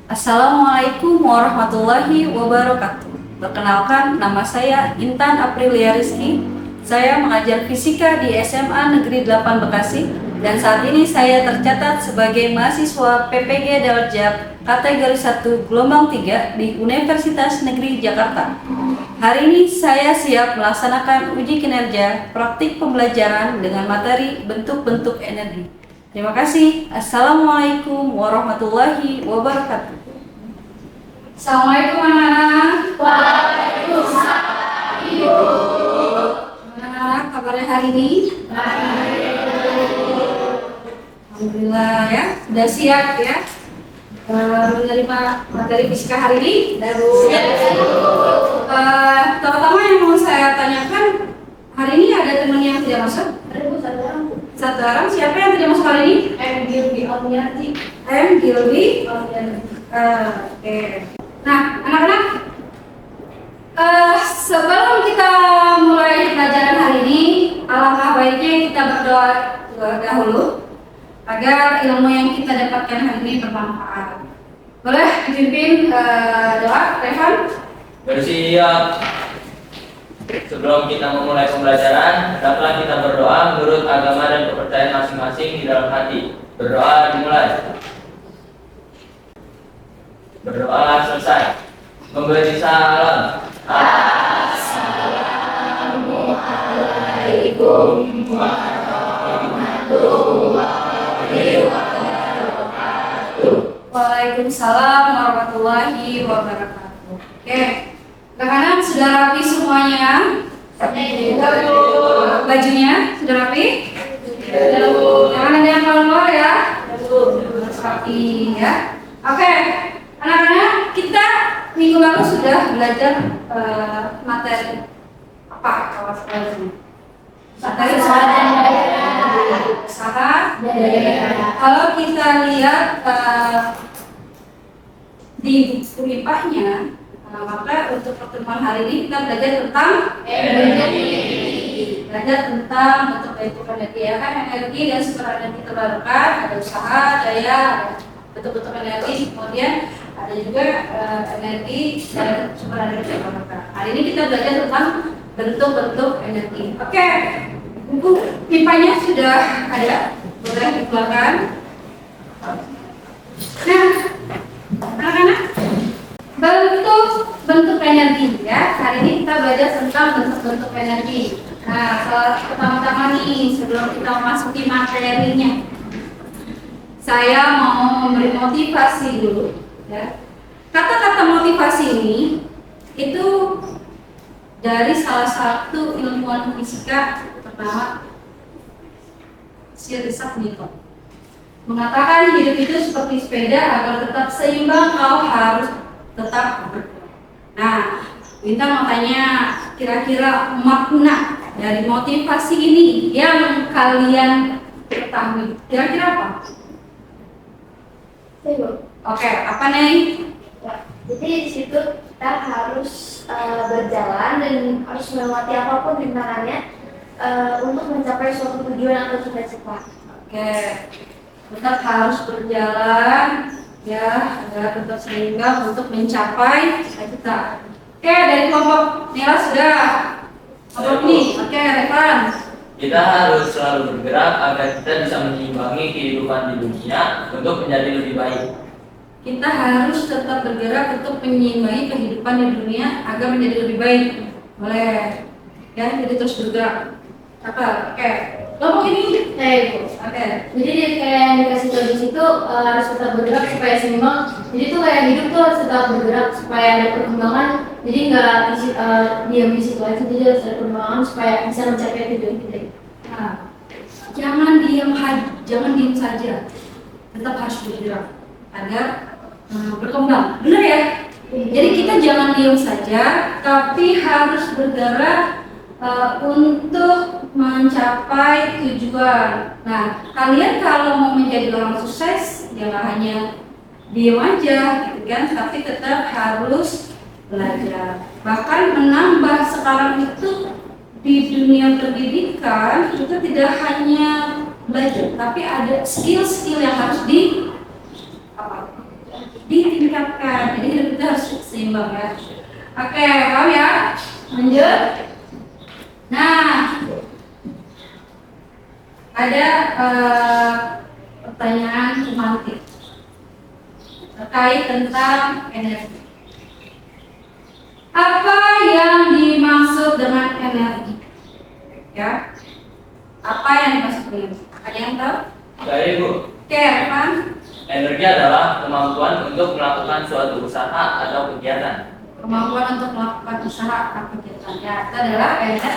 Assalamualaikum warahmatullahi wabarakatuh. Perkenalkan, nama saya Intan Aprilia Rizky. Saya mengajar fisika di SMA Negeri 8 Bekasi dan saat ini saya tercatat sebagai mahasiswa PPG Daljab kategori 1 gelombang 3 di Universitas Negeri Jakarta. Hari ini saya siap melaksanakan uji kinerja praktik pembelajaran dengan materi bentuk-bentuk energi. Terima kasih. Assalamualaikum warahmatullahi wabarakatuh. Assalamualaikum anak-anak. Waalaikumsalam, Ibu. Anak-anak, kabarnya hari ini? Alhamdulillah ya, sudah siap ya menerima materi fisika hari ini. Pertama yang mau saya tanyakan, hari ini ada teman yang tidak masuk? Satu orang. Siapa yang tidak masuk hari ini? M. Gilby Almiati. M. Gilby Almiati. Oke. Nah, anak-anak, sebelum kita mulai pelajaran hari ini, alangkah baiknya kita berdoa dahulu agar ilmu yang kita dapatkan hari ini bermanfaat. Boleh dipimpin doa, Revan? Bersiap. Sebelum kita memulai pembelajaran, hendaklah kita berdoa menurut agama dan kepercayaan masing-masing di dalam hati. Berdoa dimulai. Berdoa selesai. Memberi salam. Assalamualaikum warahmatullahi wabarakatuh. Waalaikumsalam warahmatullahi wabarakatuh. Oke, anak-anak sudah rapi semuanya? Bajunya sudah rapi? Jangan ada yang keluar ya? Rapi ya. Oke, anak-anak, kita minggu lalu sudah belajar materi apa kawasan materi usaha. Kalau kita lihat di buku IPA-nya, maka untuk pertemuan hari ini kita belajar tentang energi. Belajar tentang bentuk-bentuk energi, ya kan? Energi dan sumber energi terbarukan, ada usaha, daya, bentuk-bentuk energi, kemudian ada juga energi dan sumber energi terbarukan. Hari ini kita belajar tentang bentuk-bentuk energi. Oke, buku IPA-nya sudah ada, boleh dikeluarkan. Nah, anak-anak, bentuk energi ya. Hari ini kita belajar tentang bentuk-bentuk energi. Nah, pertama-tama nih sebelum kita memasuki materinya, saya mau memberi motivasi dulu ya. Kata-kata motivasi ini itu dari salah satu ilmuwan fisika bernama Sir Isaac Newton. Mengatakan hidup itu seperti sepeda, agar tetap seimbang kau harus tetap bergerak. Nah, Bintang mau tanya, kira-kira makna dari motivasi ini yang kalian ketahui, kira-kira apa? Oke, apa nih? Jadi di situ kita harus berjalan dan harus melewati apapun rintangannya untuk mencapai suatu tujuan atau cita-cita. Oke, tetap harus berjalan ya agar tetap seimbang untuk mencapai cita-cita. Oke, dari kelompok Nila sudah. Kelompok ini, oke, Revan. Kita harus selalu bergerak agar kita bisa menyeimbangi kehidupan di dunia untuk menjadi lebih baik. Kita harus tetap bergerak untuk menyeimbangi kehidupan di dunia agar menjadi lebih baik. Boleh, ya, jadi terus bergerak. Apa? Oke. Kelompok ini, Ibu. oke. Jadi kayak yang dikasih tahu di situ harus tetap bergerak supaya seimbang. Jadi tuh kayak hidup tuh harus tetap bergerak supaya ada perkembangan. Jadi nggak diam di situ aja, jadi harus ada perkembangan supaya bisa mencapai tujuan kita. Nah, jangan diam saja. Tetap harus bergerak agar berkembang. Benar ya? Jadi kita jangan diam saja, tapi harus bergerak untuk mencapai tujuan. Nah, kalian kalau mau menjadi orang sukses, jangan hanya diam aja, gitu kan? Tapi tetap harus belajar. Bahkan menambah sekarang itu di dunia pendidikan itu tidak hanya belajar, tapi ada skill-skill yang harus ditingkatkan. Jadi hidup kita harus seimbang ya. Oke, paham ya? Lanjut. Nah, ada pertanyaan semantik terkait tentang energi. Apa yang dimaksud dengan energi? Ya, apa yang dimaksud dengan energi? Ada yang tahu? Saya Ibu. Oke, Evan. Energi adalah kemampuan untuk melakukan suatu usaha atau kegiatan. Kemampuan untuk melakukan usaha atau kegiatan. Ya, itu adalah energi.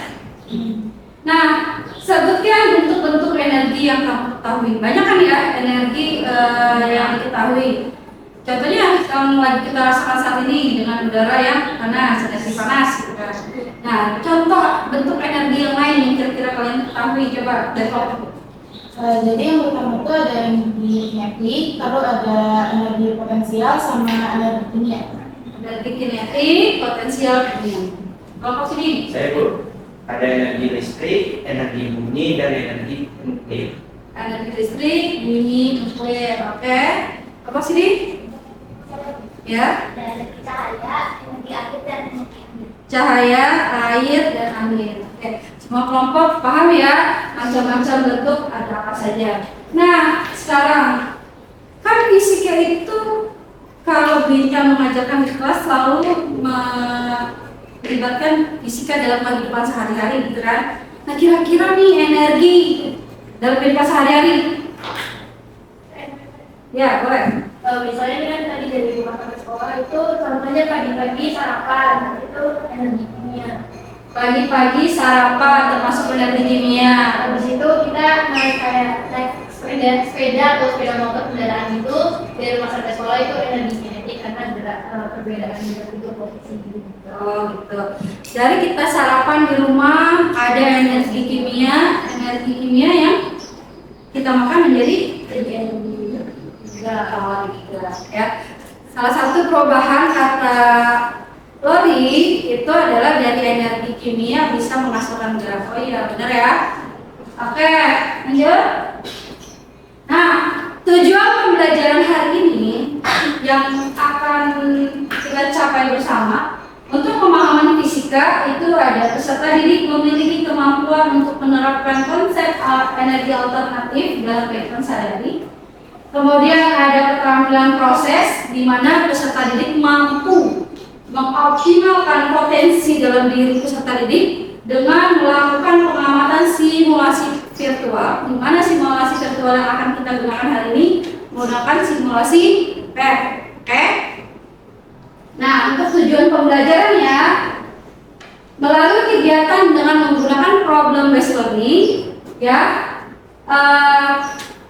Nah, sebutkan bentuk-bentuk energi yang kamu ketahui. Banyak kan ya energi yang diketahui. Contohnya yang lagi kita rasakan saat ini dengan udara yang panas, energi panas gitu kan. Nah, contoh bentuk energi yang lain yang kira-kira kalian ketahui, coba dari kelompok. Jadi yang pertama itu ada energi kinetik, lalu ada energi potensial sama energi kimia. Energi kinetik, potensial, kimia. Kelompok sini. Saya Bu, ada energi listrik, energi bunyi, dan energi nuklir. Energi listrik, bunyi, nuklir, oke. Kelompok sini. Ya. Energi cahaya, energi air dan energi angin. Cahaya, air, dan angin. Oke, semua kelompok paham ya macam-macam bentuk ada apa saja. Nah, sekarang kan fisika itu kalau Bintang mengajarkan di kelas selalu melibatkan fisika dalam kehidupan sehari-hari gitu kan. Nah, kira-kira nih energi dalam kehidupan sehari-hari. Ya, boleh. Misalnya ini kan tadi dari rumah sampai sekolah itu contohnya pagi-pagi sarapan itu energi kimia. Pagi-pagi sarapan termasuk energi kimia. Habis itu kita naik sepeda atau sepeda motor kendaraan itu dari rumah sampai sekolah itu energi kinetik karena ada perbedaan itu posisi gitu. Oh gitu. Dari kita sarapan di rumah ada energi kimia yang kita makan menjadi energi gitu ya. Salah satu perubahan kata Lori itu adalah dari energi kimia bisa menghasilkan gerak. Oh iya benar ya. Oke, lanjut. Nah, tujuan pembelajaran hari ini yang akan kita capai bersama untuk pemahaman fisika itu ada peserta didik memiliki kemampuan untuk menerapkan konsep energi alternatif dalam kehidupan sehari-hari. Kemudian ada keterampilan proses di mana peserta didik mampu mengoptimalkan potensi dalam diri peserta didik dengan melakukan pengamatan simulasi virtual. Di mana simulasi virtual yang akan kita gunakan hari ini menggunakan simulasi PET. Oke? Nah, untuk tujuan pembelajarannya melalui kegiatan dengan menggunakan problem based learning, ya.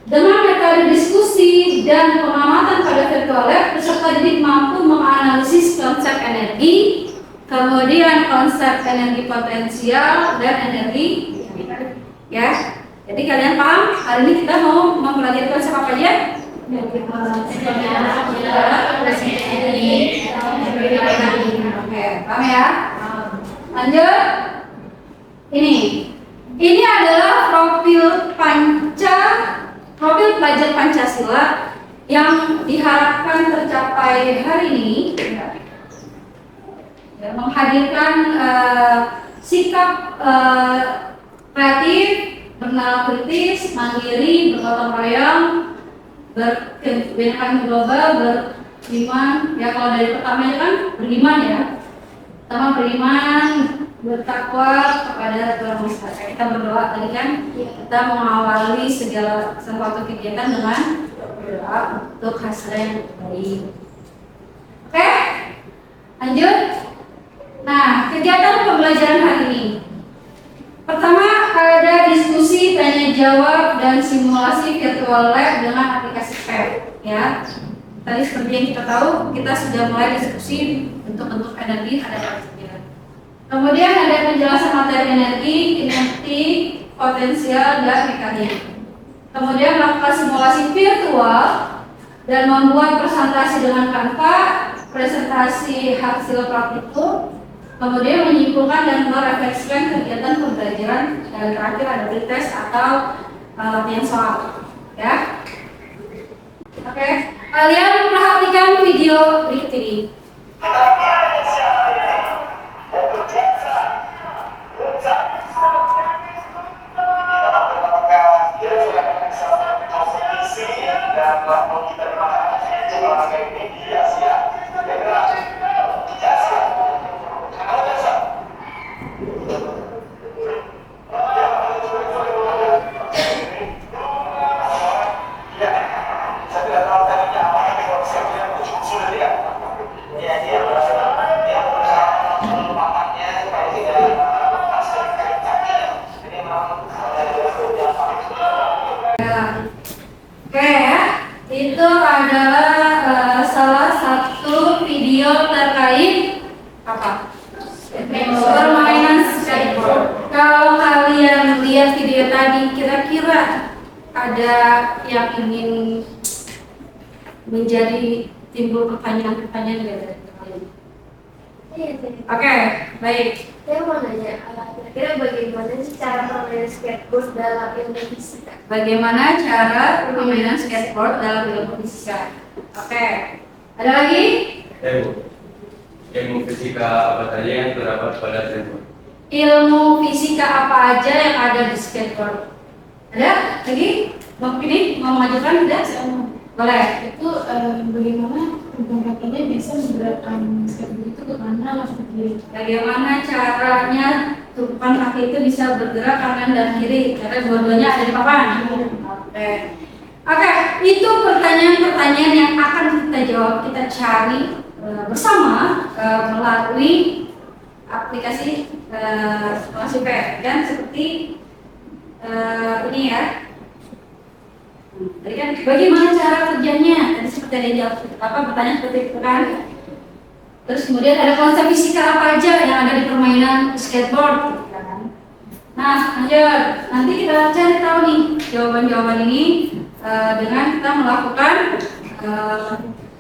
Dengan metode diskusi dan pengamatan pada virtual lab, peserta didik mampu menganalisis konsep energi, kemudian konsep energi potensial dan energi ya. Jadi kalian paham? Hari ini kita mau mempelajari konsep apa aja? Oke, paham ya? Lanjut. Ini adalah profil pelajar Pancasila yang diharapkan tercapai hari ini, ya, menghadirkan sikap kreatif, bernalar kritis, mandiri, bergotong royong, berkebinekaan global, beriman. Ya kalau dari pertamanya kan beriman ya, pertama beriman, bertakwa kepada Tuhan Maha Esa. Kita berdoa tadi kan, kita mengawali segala sesuatu kegiatan dengan berdoa untuk hasil yang baik. Oke, lanjut. Nah, kegiatan pembelajaran hari ini. Pertama ada diskusi, tanya jawab dan simulasi virtual lab dengan aplikasi PET. Ya, tadi seperti yang kita tahu, kita sudah mulai diskusi bentuk-bentuk energi ada apa saja. Kemudian ada penjelasan materi energi, kinetik, potensial, dan mekanik. Kemudian melakukan simulasi virtual dan membuat presentasi dengan Canva, presentasi hasil praktikum. Kemudian menyimpulkan dan merefleksikan kegiatan pembelajaran, dan terakhir ada pretest atau latihan soal. Ya, oke. Kalian perhatikan video Oke ya, itu adalah salah satu video terkait apa? Permainan skateboard. Kalau kalian lihat video tadi, kira-kira ada yang ingin menjadi timbul pertanyaan-pertanyaan dari kalian? Oke, baik. Saya mau nanya, kira-kira bagaimana sih cara permainan skateboard dalam ilmu fisika? Bagaimana cara permainan skateboard dalam ilmu fisika? Oke, ada lagi? Ilmu fisika apa saja yang terdapat pada skateboard? Ilmu fisika apa aja yang ada di skateboard? Ada lagi? Mau ini mau mengajukan? Tidak? Boleh. Itu bagaimana ujung kakinya bisa menggerakkan skateboard itu ke kanan atau ke kiri? Bagaimana caranya tupan kaki itu bisa bergerak kanan dan kiri? Karena dua-duanya ada di papan. Oke, itu pertanyaan-pertanyaan yang akan kita jawab, kita cari bersama melalui aplikasi Classify dan seperti ini ya. Tadi kan bagaimana cara kerjanya? Tadi seperti ada yang jawab pertanyaan seperti itu kan. Terus kemudian ada konsep fisika apa aja yang ada di permainan skateboard, kan? Nah, lanjut. Nanti kita cari tahu nih jawaban-jawaban ini dengan kita melakukan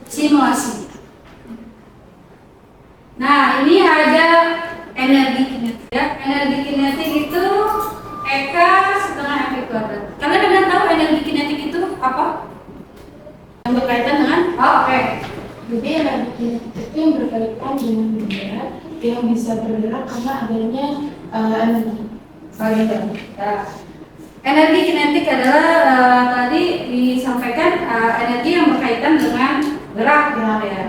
simulasi. Nah, ini ada energi kinetik ya. Energi kinetik itu Eka setengah mv kuadrat. Kalian udah tahu energi kinetik itu apa? Yang berkaitan dengan oke. Jadi energi kinetik itu yang berkaitan dengan benda yang bisa bergerak karena adanya energi. Energi kinetik adalah tadi disampaikan energi yang berkaitan dengan gerak ya.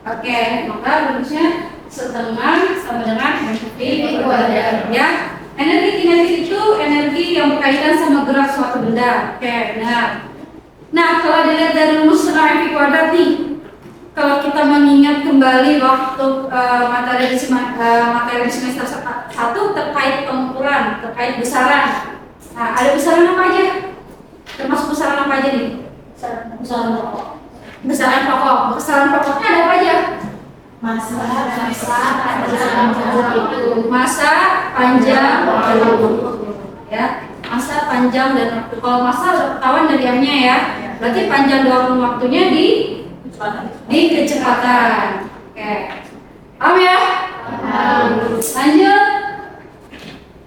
Oke, maka rumusnya setengah sama dengan mv kuadrat ya. Energi kinetik itu energi yang berkaitan sama gerak suatu benda. Oke, benar. Nah, kalau dilihat dari rumus setengah mv kuadrat nih, kalau kita mengingat kembali waktu materi di semester 1 terkait pengukuran, terkait besaran. Nah, ada besaran apa aja? Termasuk besaran apa aja nih? Besaran pokok. Besaran pokok. Besaran pokoknya ada apa aja? Masa, Masa, panjang, ya. Masa, panjang dan waktu. Kalau masa udah ketahuan dari M-nya ya. Berarti panjang doang waktunya di kecepatan. Oke. Paham ya? Lanjut.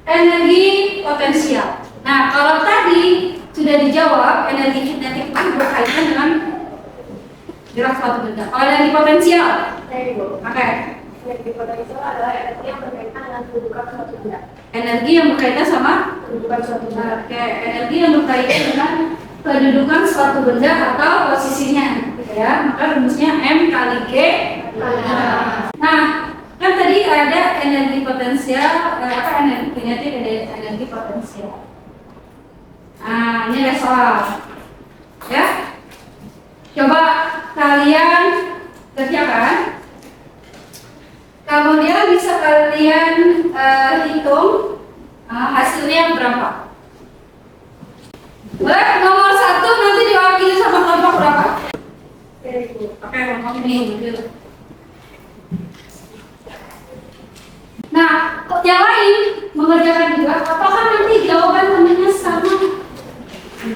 Energi potensial. Nah, kalau tadi sudah dijawab, energi kinetik itu berkaitan dengan gerak suatu benda. Kalau energi potensial, oke. Energi potensial adalah energi yang berkaitan dengan kedudukan suatu benda. Energi yang berkaitan sama Kedudukan suatu benda. oke, energi yang berkaitan dengan kedudukan suatu benda atau posisinya, gitu ya. Maka rumusnya M kali G. Nah, kan tadi ada energi potensial, energi kinetik, ada energi potensial. Nah, ini ada soal, ya. Coba kalian kerjakan. Kemudian bisa kalian hitung hasilnya berapa. Boleh, nomor 1 nanti diwakili sama kelompok berapa? Oke, kelompok ini. Nah, yang lain mengerjakan juga. Apakah nanti jawaban temannya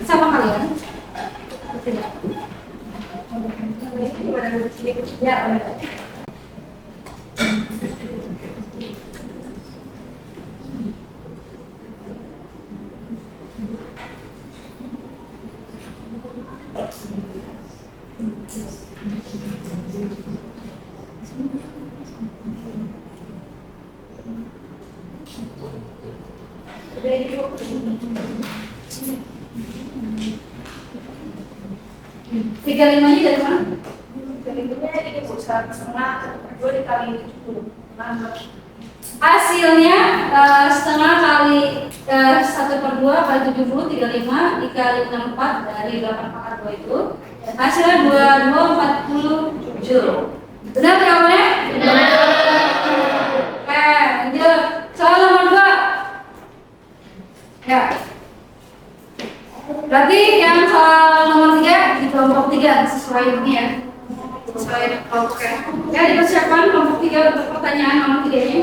sama kalian? Tidak. Ya, tiga limanya dari mana? ribunya jadi 1,5 2 dikali 70. Hasilnya setengah kali 1/2 kali 70 35 dikali 64 dari 8 pangkat 2 itu hasilnya 2240 Joule. Benar jawabannya? Benar. Lanjut soal nomor 2. Ya. Berarti yang soal nomor 3 di kelompok 3 sesuai ini ya. Sesuai kelompoknya. Ya, dipersiapkan kelompok 3 untuk pertanyaan nomor 3-nya.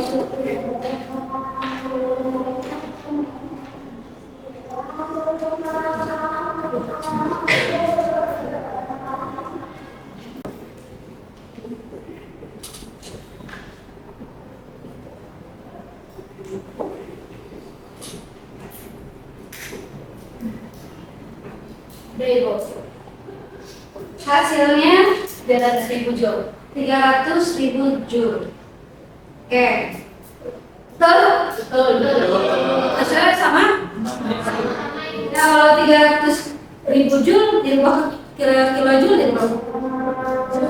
Hasilnya 300.000 Joule. 300.000 Joule. Oke. Betul? Hasilnya sama? Ya, kalau 300.000 Joule dirubah ke kilojoule jadi berapa?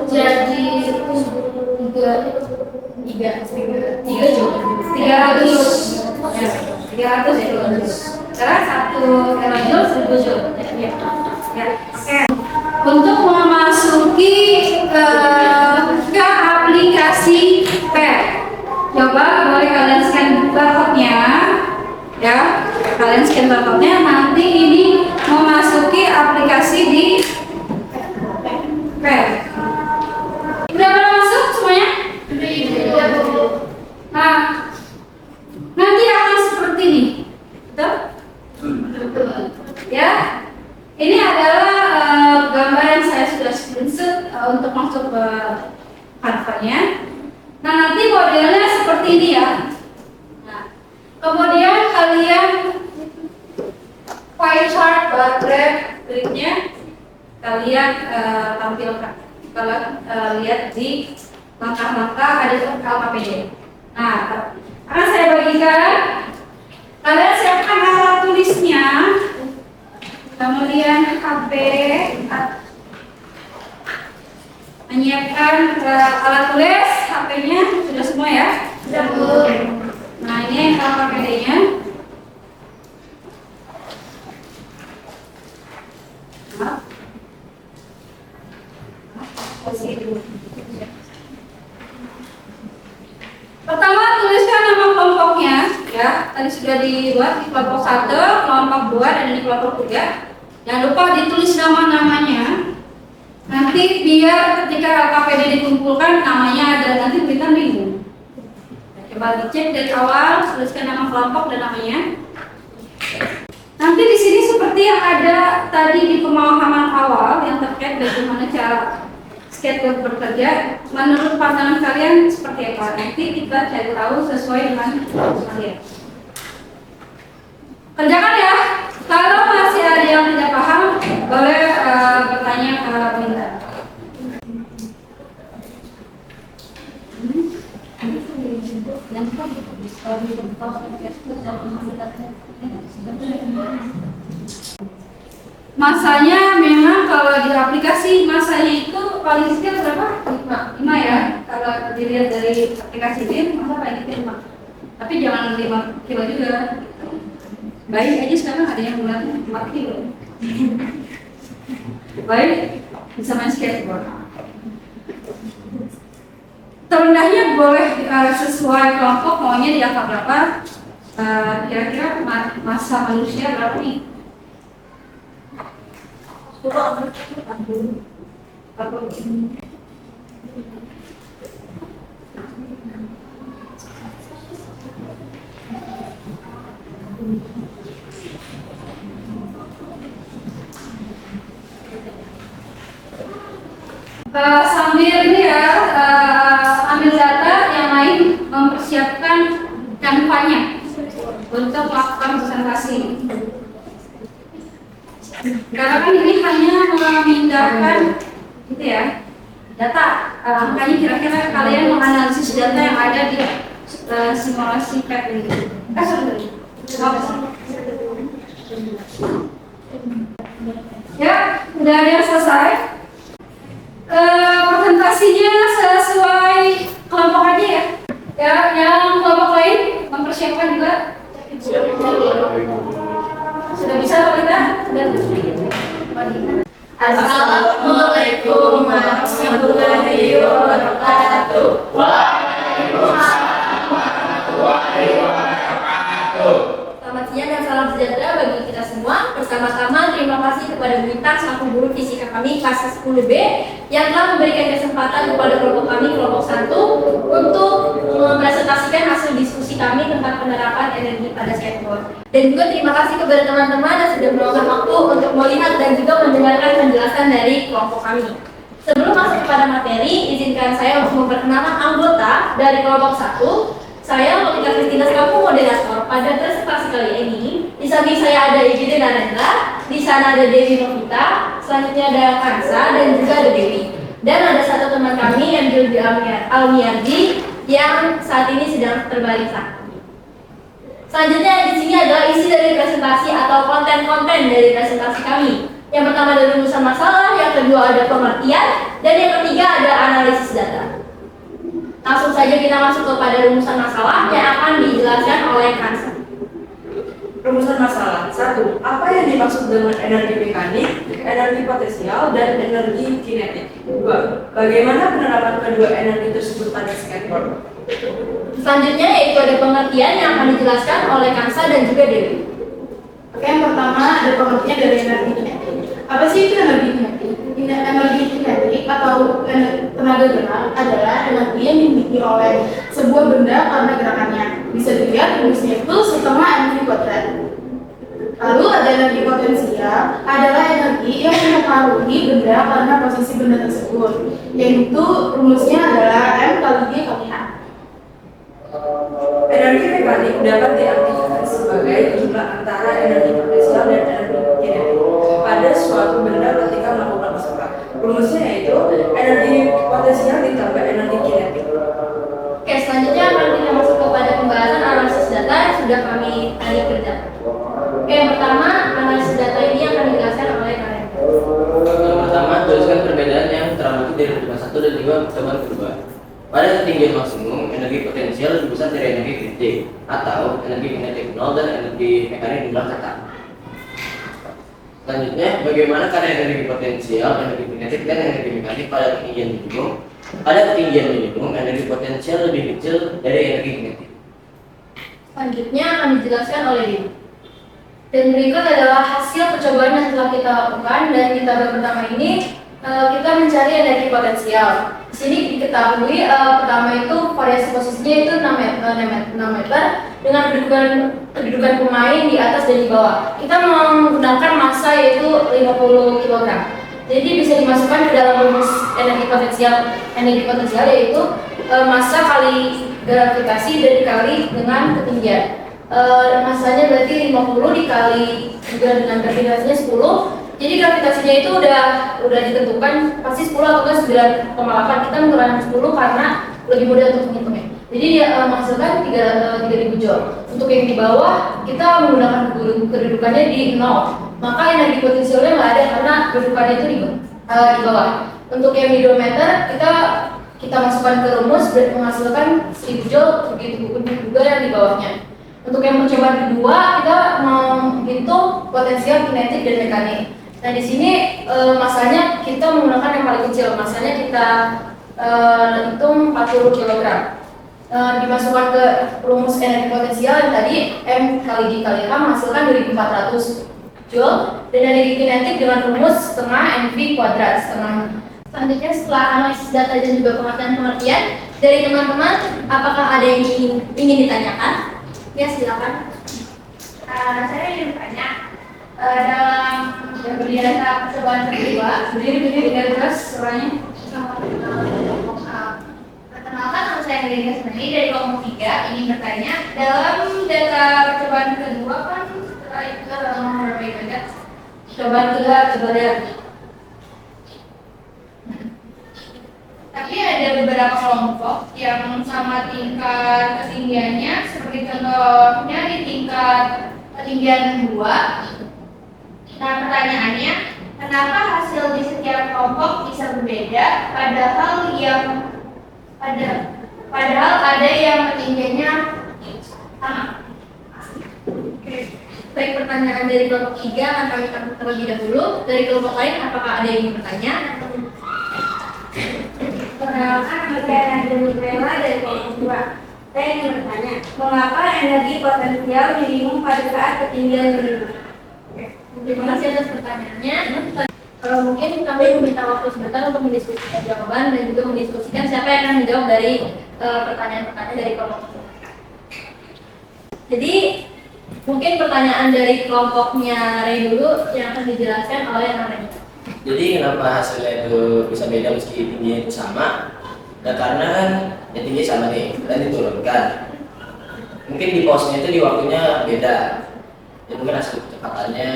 Jadi 3 Joule. 300. Ya, 300 ya. Sekarang 1 kilojoule 1000 Joule. Ya. Oke. Untuk memasuki ke aplikasi PET, coba boleh kalian scan barcode-nya, ya. Kalian scan barcode-nya. Nanti ini memasuki aplikasi di PET. Udah pada masuk semuanya? Nah, nanti akan seperti ini, betul? Ya. Ini adalah gambar yang saya sudah screenshot untuk masuk ke Canva-nya. Nah, nanti modelnya seperti ini ya. Nah, kemudian kalian pie chart bar graph berikutnya kalian tampilkan. Kalian lihat di langkah-langkah ada LKPD. Nah, akan saya bagikan. Kalian siapkan alat tulisnya. Kemudian HP, menyiapkan alat tulis, HP-nya sudah semua ya? Sudah. Nah, ini LKPD-nya. Pertama, tuliskan nama kelompoknya, ya. Tadi sudah dibuat di kelompok 1, kelompok 2, dan di kelompok 3. Jangan lupa ditulis nama-namanya. Nanti biar ketika LKPD dikumpulkan namanya ada, nanti kita bingung. Coba dicek dari awal, tuliskan nama kelompok dan namanya. Nanti di sini seperti yang ada tadi di pemahaman awal yang terkait bagaimana cara skateboard bekerja. Menurut pandangan kalian seperti apa? Nanti kita cari tahu sesuai dengan kalian. Kerjakan ya. Kalau masih ada yang tidak paham, boleh bertanya ke Minta. Masanya memang kalau di aplikasi masanya itu paling sedikit berapa? 5 ya. Kalau dilihat dari aplikasi ini masa paling sedikit 5. Tapi jangan 5 kilo juga. Baik aja sekarang ada yang bulan 4 kilo. Baik, bisa main skateboard. Terendahnya boleh sesuai kelompok maunya di angka berapa. Kira-kira masa manusia berapa nih? Sambil ini ya, ambil data yang lain, mempersiapkan Canva-nya untuk melakukan presentasi. Karena kan ini hanya memindahkan gitu ya, data, angkanya kira-kira kalian menganalisis data yang ada di simulasi PET ini. Ya, udah ada yang selesai. Presentasi isinya sesuai kelompok aja ya. Ya, yang kelompok lain mempersiapkan juga. Sudah bisa Pak kita? Assalamualaikum warahmatullahi wabarakatuh. Selamat siang dan salam sejahtera bagi kita semua. Pertama-tama terima kasih kepada Bu Intan selaku guru fisika kami kelas 10B yang telah memberikan kesempatan kepada kelompok kami kelompok 1 untuk mempresentasikan hasil diskusi kami tentang penerapan energi pada skateboard. Dan juga terima kasih kepada teman-teman yang sudah meluangkan waktu untuk melihat dan juga mendengarkan penjelasan dari kelompok kami. Sebelum masuk kepada materi, izinkan saya untuk memperkenalkan anggota dari kelompok 1. Saya Monika Kristina selaku moderator pada presentasi kali ini. Di samping saya ada Igede Narendra, di sana ada Dewi Novita, selanjutnya ada Kansa dan juga ada Dewi. Dan ada satu teman kami yang Juldi Almiardi yang saat ini sedang terbalik sakit. Selanjutnya di sini adalah isi dari presentasi atau konten-konten dari presentasi kami. Yang pertama ada rumusan masalah, yang kedua ada pengertian, dan yang ketiga ada analisis data. Langsung saja kita masuk kepada rumusan masalah yang akan dijelaskan oleh Kansa. Rumusan masalah 1. Apa yang dimaksud dengan energi mekanik, energi potensial, dan energi kinetik? 2. Bagaimana penerapan kedua energi tersebut pada skateboard? Selanjutnya yaitu ada pengertian yang akan dijelaskan oleh Kansa dan juga Dewi. Oke, yang pertama ada pengertian dari energi kinetik. Apa sih itu energi kinetik? Energi kinetik atau tenaga gerak adalah energi yang dimiliki oleh sebuah benda karena gerakannya. Bisa dilihat rumusnya itu setengah mv kuadrat. Lalu ada energi potensial, adalah energi yang mempengaruhi benda karena posisi benda tersebut. Yaitu rumusnya adalah m kali g kali h. Energi mekanik dapat diartikan sebagai jumlah antara energi potensial dan energi kinetik pada suatu benda ketika melakukan usaha. Rumusnya yaitu energi potensial ditambah energi kinetik. Oke, selanjutnya akan kita masuk kepada pembahasan analisis data yang sudah kami tadi kerjakan. Oke, yang pertama analisis data ini akan dijelaskan oleh kalian. Yang pertama, tuliskan perbedaan yang teramati dari pertemuan 1 dan 2 pertemuan kedua. Pada ketinggian maksimum, energi potensial lebih besar dari energi kinetik, atau energi kinetik 0 dan energi mekanik jumlah kata. Selanjutnya, bagaimana kadar energi potensial, energi kinetik, dan energi mekanik pada ketinggian minimum? Pada ketinggian minimum, energi potensial lebih kecil dari energi kinetik. Selanjutnya akan dijelaskan oleh Dewi. Dan berikut adalah hasil percobaan yang telah kita lakukan dan di tabel pertama ini kita mencari energi potensial. Di sini diketahui pertama itu variasi posisinya itu 6 meter dengan kedudukan pemain di atas dan di bawah. Kita menggunakan massa yaitu 50 kg. Jadi bisa dimasukkan ke dalam rumus energi potensial. Energi potensial yaitu massa kali gravitasi dan dikali dengan ketinggian. Massanya berarti 50 dikali juga dengan gravitasinya 10. Jadi gravitasinya itu udah ditentukan pasti 10 atau 9,8. Kita menggunakan 10 karena lebih mudah untuk menghitungnya. Jadi dia menghasilkan 3000 joule. Untuk yang di bawah kita menggunakan kedudukannya di 0. Maka energi potensialnya nggak ada karena kedudukannya itu di bawah. Untuk yang di 2 meter kita masukkan ke rumus berarti menghasilkan 1000 joule, begitu juga yang di bawahnya. Untuk yang percobaan kedua kita menghitung potensial kinetik dan mekanik. Nah di sini masanya kita menggunakan yang paling kecil, masanya kita hitung 40 kg. Dimasukkan ke rumus energi potensial yang tadi m kali g kali h menghasilkan 2400 joule dan energi kinetik dengan rumus setengah mv kuadrat setengah. Selanjutnya setelah analisis data dan juga pengertian dari teman-teman, apakah ada yang ingin ditanyakan? Ya silakan. Saya ingin bertanya dalam berdasar percobaan kedua, berdiri terus suaranya. Perkenalkan nama saya Gerinda Semeni dari kelompok 3 ingin bertanya dalam data percobaan kedua kan setelah itu nomor berapa itu ya? Percobaan kedua coba lihat. Tapi ada beberapa kelompok yang sama tingkat ketinggiannya, seperti contohnya di tingkat ketinggian 2. Nah pertanyaannya, Kenapa hasil di setiap kelompok bisa berbeda, padahal ada yang ketinggiannya sama? Oke. Baik, pertanyaan dari kelompok 3 akan kami tangkap terlebih dahulu. Dari kelompok lain, apakah ada yang ingin bertanya? Perkenalkan, saya Nadia Rela dari kelompok 2. Saya ingin bertanya, mengapa energi potensial minimum pada saat ketinggian minimum? Terima kasih atas pertanyaannya. Mungkin kami meminta waktu sebentar untuk mendiskusikan jawaban dan juga mendiskusikan siapa yang akan menjawab dari pertanyaan-pertanyaan dari kelompok itu. Jadi mungkin pertanyaan dari kelompoknya Ray dulu yang akan dijelaskan oleh Ray. Jadi kenapa hasilnya itu bisa beda meski tingginya itu sama? Nah, karena kan ya tinggi sama nih, dan diturunkan. Mungkin di posnya itu di waktunya beda. Ya mungkin hasil kecepatannya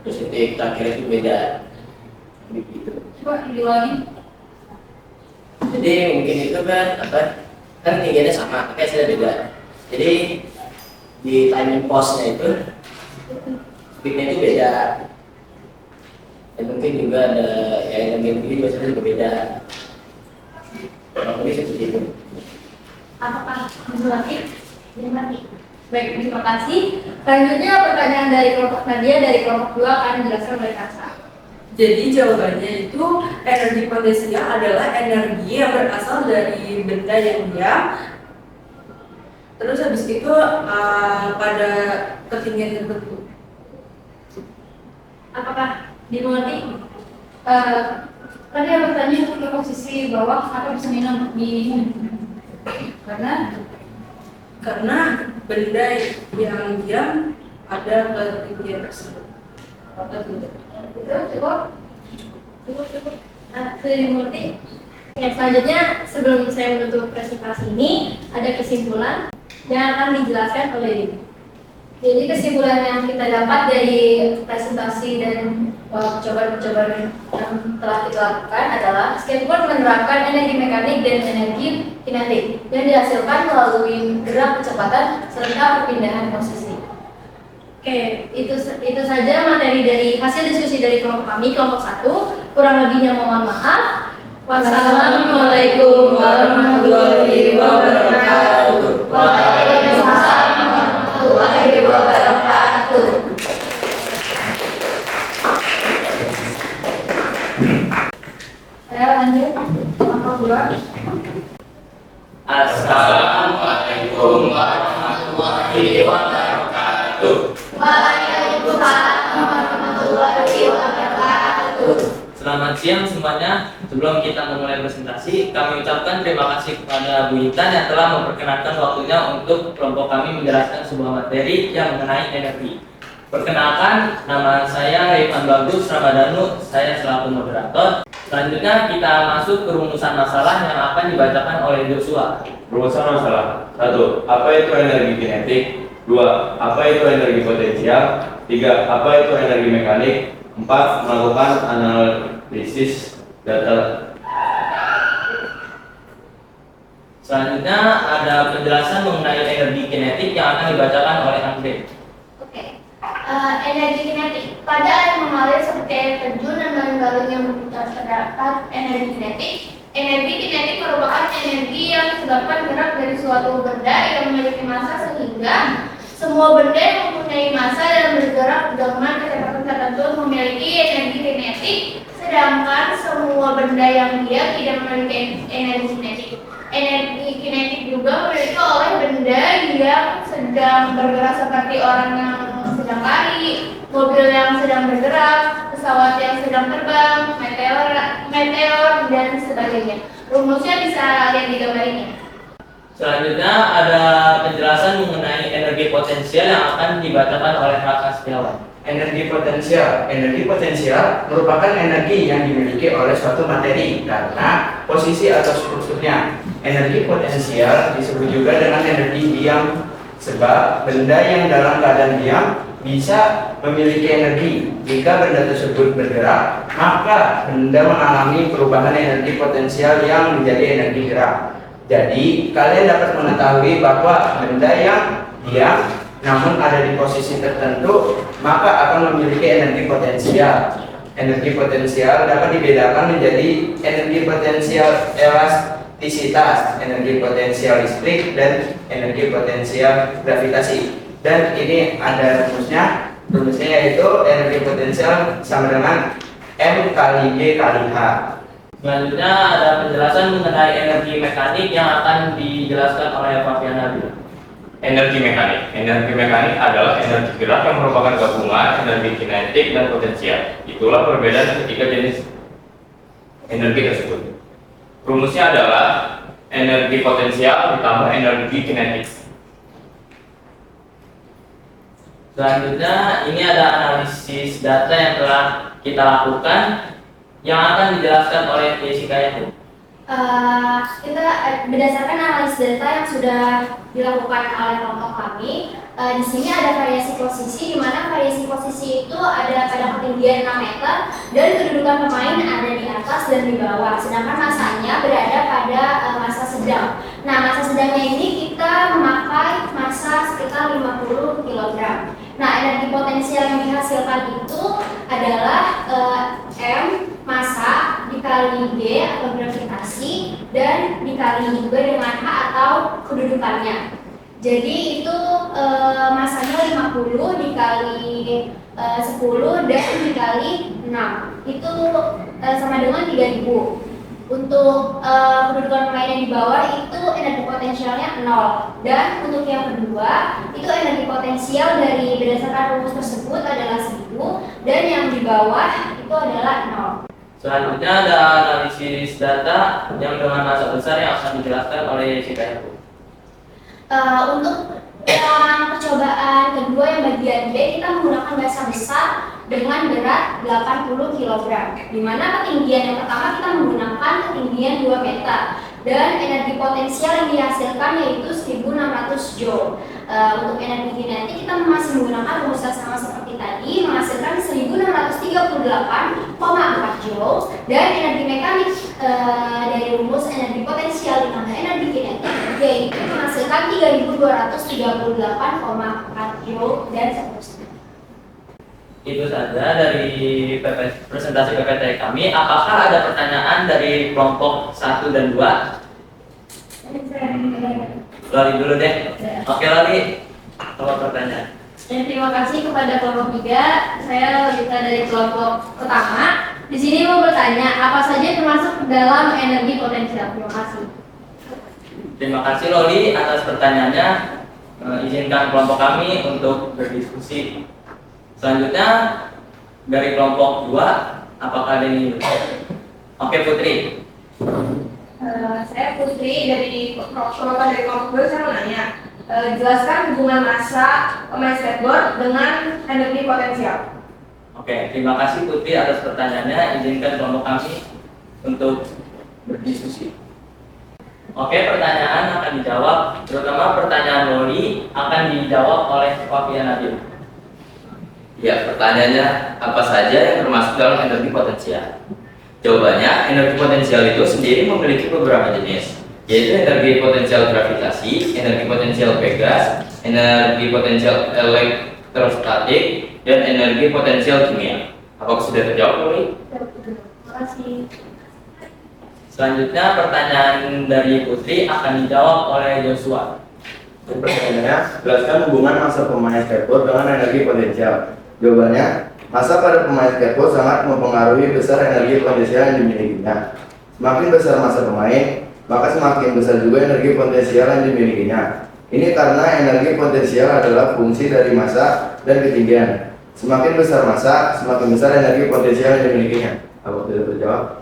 terus titik terakhir itu beda. Begitu. Coba diulangi. Jadi mungkin itu kan tingginya sama, tapi hasilnya beda. Jadi di timing postnya itu speednya itu beda. Dan mungkin juga ada yang tinggi biasanya juga beda. Kurang lebih seperti itu. Apakah diulangi? Baik, terima kasih. Selanjutnya pertanyaan dari kelompok Nadia dari kelompok 2 akan dijelaskan oleh Kasa. Jadi jawabannya itu energi potensial adalah energi yang berasal dari benda yang diam. Terus habis itu pada ketinggian tertentu. Apakah dimengerti? Tadi yang bertanya ke posisi bawah atau bisa minum di Karena benda yang diam ada ketinggian tersebut. Atau tidak? Cukup. Sudah dimengerti? Ya, selanjutnya sebelum saya menutup presentasi ini ada kesimpulan yang akan dijelaskan oleh Dini. Jadi kesimpulan yang kita dapat dari presentasi dan percobaan-percobaan yang telah kita lakukan adalah skateboard menerapkan energi mekanik dan energi kinetik yang dihasilkan melalui gerak kecepatan serta perpindahan posisi. Oke, itu saja materi dari hasil diskusi dari kelompok kami, kelompok 1. Kurang lebihnya mohon maaf. Wassalamualaikum warahmatullahi wabarakatuh. Waalaikumsalam warahmatullahi wabarakatuh. Saya lanjut kelompok 2. Assalamualaikum warahmatullahi wabarakatuh. Waalaikumsalam warahmatullahi wabarakatuh. Selamat siang semuanya. Sebelum kita memulai presentasi, kami ucapkan terima kasih kepada Bu Intan yang telah memperkenankan waktunya untuk kelompok kami menjelaskan sebuah materi yang mengenai energi. Perkenalkan, nama saya Rifan Bagus Ramadhanu, saya selaku moderator. Selanjutnya kita masuk ke rumusan masalah yang akan dibacakan oleh Joshua. Rumusan masalah. 1. Apa itu energi kinetik? 2. Apa itu energi potensial? 3. Apa itu energi mekanik? 4. Melakukan analisis data. Selanjutnya ada penjelasan mengenai energi kinetik yang akan dibacakan oleh Andre. Oke. Energi kinetik. Pada air mengalir seperti air terjun dan balon-balon yang berputar terdapat energi kinetik. Energi kinetik merupakan energi yang disebabkan gerak dari suatu benda yang memiliki massa sehingga semua benda yang mempunyai massa dan bergerak dengan kecepatan tertentu memiliki energi kinetik, sedangkan semua benda yang diam tidak memiliki energi kinetik. Energi kinetik juga memiliki oleh benda yang sedang bergerak seperti orang yang sedang lari, mobil yang sedang bergerak, pesawat yang sedang terbang, meteor dan sebagainya. Rumusnya bisa lihat di gambar ini. Selanjutnya ada penjelasan mengenai energi potensial yang akan dibacakan oleh Raka Setiawan. Energi potensial merupakan energi yang dimiliki oleh suatu materi karena posisi atau strukturnya. Energi potensial disebut juga dengan energi diam sebab benda yang dalam keadaan diam bisa memiliki energi. Jika benda tersebut bergerak, maka benda mengalami perubahan energi potensial yang menjadi energi gerak. Jadi, kalian dapat mengetahui bahwa benda yang diam namun ada di posisi tertentu, maka akan memiliki energi potensial. Energi potensial dapat dibedakan menjadi energi potensial elastisitas, energi potensial listrik, dan energi potensial gravitasi. Dan ini ada rumusnya. Rumusnya yaitu energi potensial sama dengan M kali G kali H. Selanjutnya ada penjelasan mengenai energi mekanik yang akan dijelaskan oleh Pak Fiana. Energi mekanik adalah energi gerak yang merupakan gabungan energi kinetik dan potensial. Itulah perbedaan ketiga jenis energi tersebut. Rumusnya adalah energi potensial ditambah energi kinetik. Selanjutnya ini ada analisis data yang telah kita lakukan yang akan dijelaskan oleh Jessica itu. Kita berdasarkan analisis data yang sudah dilakukan oleh kelompok kami, di sini ada variasi posisi, di mana variasi posisi itu ada pada ketinggian 6 meter dan kedudukan pemain ada di atas dan di bawah, sedangkan masanya berada pada masa sedang. Nah, masa sedangnya ini kita memakai masa sekitar 50 kg. Nah, energi potensial yang dihasilkan itu adalah M massa dikali G atau gravitasi dan dikali juga dengan H atau kedudukannya. Jadi itu masanya 50 dikali 10 dan dikali 6 itu sama dengan 3000. Untuk kedudukan pemain yang di bawah itu energi potensialnya 0, dan untuk yang kedua itu energi potensial dari berdasarkan rumus tersebut adalah 1000 dan yang di bawah itu adalah 0. Selanjutnya ada analisis data yang dengan masa besar yang akan dijelaskan oleh Jessica itu. Untuk yang percobaan kedua yang bagian B, kita menggunakan massa besar dengan berat 80 kg. Di mana ketinggian yang pertama kita menggunakan ketinggian 2 meter dan energi potensial yang dihasilkan yaitu 1600 joule. Untuk energi kinetik kita masih menggunakan rumus yang sama seperti tadi, menghasilkan 1638,4 joule, dan energi mekanik dari rumus energi potensial ditambah energi kinetik yaitu menghasilkan 3238,4 joule dan seterusnya. Itu saja dari presentasi PPT kami. Apakah ada pertanyaan dari kelompok 1 dan 2? Lari dulu deh. Oke, Lari. Kalau pertanyaan. Terima kasih kepada kelompok 3. Saya lanjutkan dari kelompok pertama. Di sini mau bertanya, apa saja termasuk dalam energi potensial? Terima kasih. Terima kasih Loli atas pertanyaannya. Izinkan kelompok kami untuk berdiskusi. Selanjutnya dari kelompok 2, apakah ada yang ingin? Oke, Putri. Saya Putri dari kelompok 2. Saya mau nanya, jelaskan hubungan massa pemain skateboard dengan energi potensial. Oke, terima kasih Putri atas pertanyaannya. Izinkan kelompok kami untuk berdiskusi. Oke, pertanyaan akan dijawab, terutama pertanyaan Loli akan dijawab oleh Fafian Nabil. Ya, pertanyaannya apa saja yang termasuk dalam energi potensial? Jawabannya, energi potensial itu sendiri memiliki beberapa jenis, yaitu energi potensial gravitasi, energi potensial Pegas, energi potensial elektrostatik, dan energi potensial kimia. Apakah sudah terjawab, Loli? Terima kasih. Selanjutnya pertanyaan dari Putri akan dijawab oleh Joshua. Pertanyaannya, jelaskan hubungan massa pemain skateboard dengan energi potensial. Jawabannya, massa pada pemain skateboard sangat mempengaruhi besar energi potensial yang dimilikinya. Semakin besar massa pemain, maka semakin besar juga energi potensial yang dimilikinya. Ini karena energi potensial adalah fungsi dari massa dan ketinggian. Semakin besar massa, semakin besar energi potensial yang dimilikinya. Apa sudah terjawab?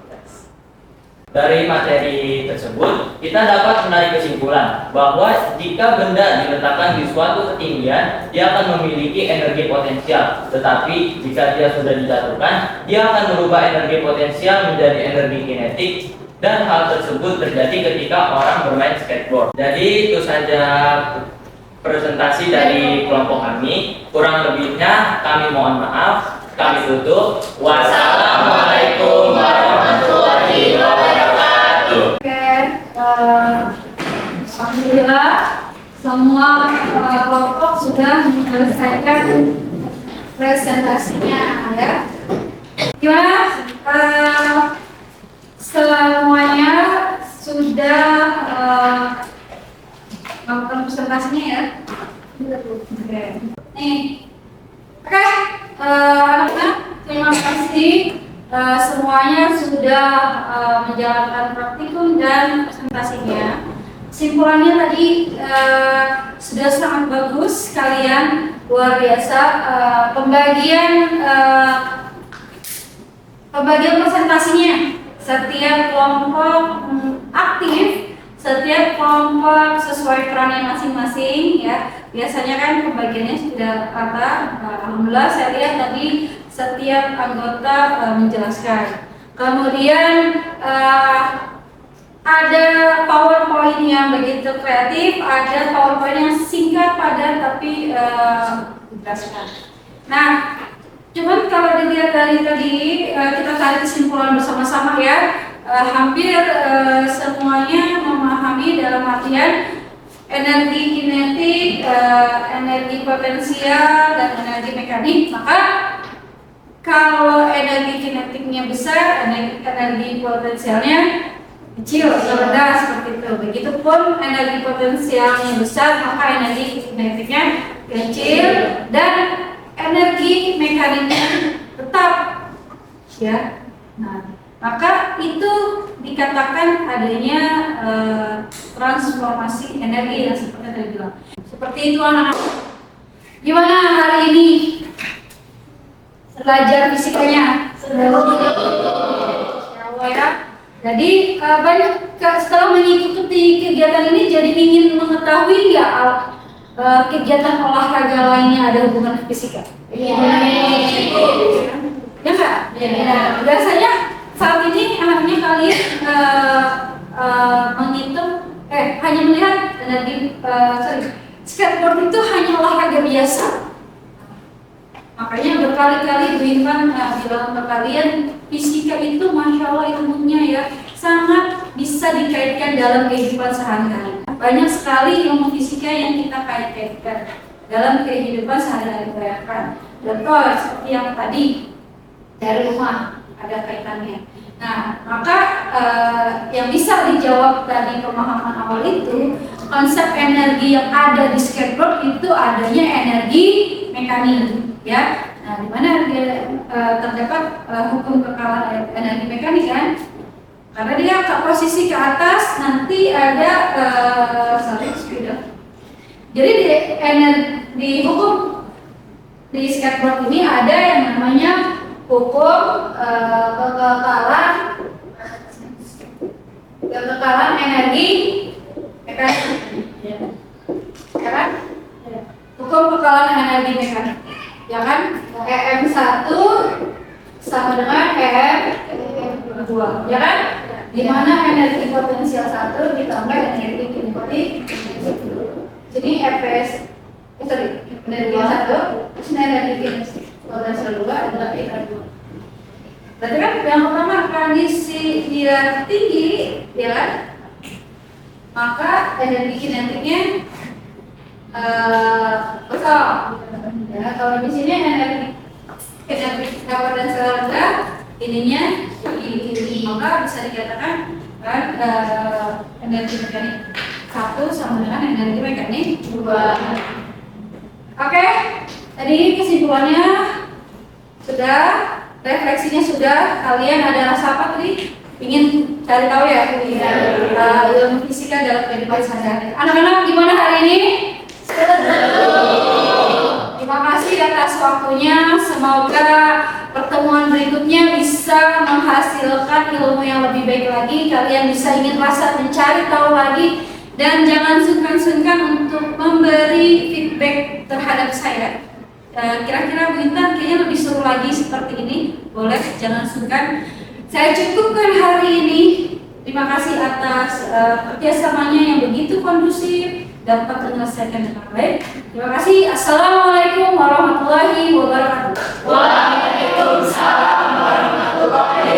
Dari materi tersebut, kita dapat menarik kesimpulan bahwa jika benda diletakkan di suatu ketinggian, dia akan memiliki energi potensial. Tetapi jika dia sudah dijatuhkan, dia akan merubah energi potensial menjadi energi kinetik, dan hal tersebut terjadi ketika orang bermain skateboard. Jadi itu saja presentasi dari kelompok kami. Kurang lebihnya kami mohon maaf. Kami tutup. Wassalamualaikum warahmatullahi wabarakatuh. Alhamdulillah semua kelompok sudah menyelesaikan presentasinya ya. Gimana? Semuanya sudah melakukan presentasinya ya? Oke. Nih. Oke, anak-anak, terima kasih semuanya sudah menjalankan praktikum dan presentasinya. Kesimpulannya tadi sudah sangat bagus, kalian luar biasa. Pembagian presentasinya, setiap kelompok aktif, setiap kelompok sesuai perannya masing-masing ya. Biasanya kan pembagiannya sudah rata. Alhamdulillah saya lihat tadi setiap anggota menjelaskan. Kemudian ada PowerPoint yang begitu kreatif, ada PowerPoint yang singkat padat tapi menjelaskan. Nah, cuman kalau dilihat dari tadi kita tarik kesimpulan bersama-sama ya, hampir semuanya memahami dalam artian energi kinetik, energi potensial, dan energi mekanik. Maka kalau energi kinetiknya besar, energi potensialnya kecil atau rendah seperti itu. Begitupun energi potensialnya besar, maka energi kinetiknya kecil dan energi mekaniknya tetap ya. Nah, maka itu dikatakan adanya transformasi energi yang seperti tadi bilang. Seperti itu anak-anak. Gimana hari ini belajar fisikanya? Ya. Jadi banyak setelah mengikuti kegiatan ini jadi ingin mengetahui ya kegiatan olahraga lainnya ada hubungan fisika. Iya. Ya enggak? Iya. Biasanya saat ini anaknya kalian menghitung hanya melihat energi skateboard itu hanya olahraga biasa. Makanya berkali-kali Bu Irfan bilang ke kalian, fisika itu Masya Allah ilmunya ya sangat bisa dikaitkan dalam kehidupan sehari-hari. Banyak sekali ilmu fisika yang kita kaitkan dalam kehidupan sehari-hari. Bayangkan contoh seperti yang tadi dari rumah ada kaitannya. Nah, maka yang bisa dijawab tadi pemahaman awal itu, konsep energi yang ada di skateboard itu adanya energi mekanik, ya. Nah, di mana terdapat hukum kekalahan energi mekanik kan? Karena dia ke posisi ke atas nanti ada jadi di hukum di skateboard ini ada yang namanya hukum kekekalan energi mekanik, ya kan? Hukum kekekalan energi mekanik, ya kan? EM1 sama dengan EM2, ya kan? Di mana energi potensial 1 ditambah energi kinetik. Jadi energi 1 terus energi kinetik potensial 2 adalah EM2. Berarti kan yang pertama kondisi dia tinggi, ya kan? Maka energi kinetiknya besar. Ya, kalau di sini energi kinetik potensial rendah, ininya tinggi, maka bisa dikatakan kan energi mekanik 1 sama dengan energi mekanik 2. Oke, tadi kesimpulannya sudah. Refleksinya sudah, kalian ada rasa apa tadi? Ingin cari tahu ya? Ilmu fisika dalam kehidupan sehari-hari. Anak-anak gimana hari ini? Terima kasih atas waktunya. Semoga pertemuan berikutnya bisa menghasilkan ilmu yang lebih baik lagi. Kalian bisa ingin rasa mencari tahu lagi. Dan jangan sungkan-sungkan untuk memberi feedback terhadap saya. Kira-kira Bu Intan kayaknya lebih seru lagi seperti ini. Boleh, jangan sungkan. Saya cukupkan hari ini. Terima kasih atas kerjasamanya yang begitu kondusif, dapat menyelesaikan dengan baik. Terima kasih. Assalamualaikum warahmatullahi wabarakatuh. Waalaikumsalam warahmatullahi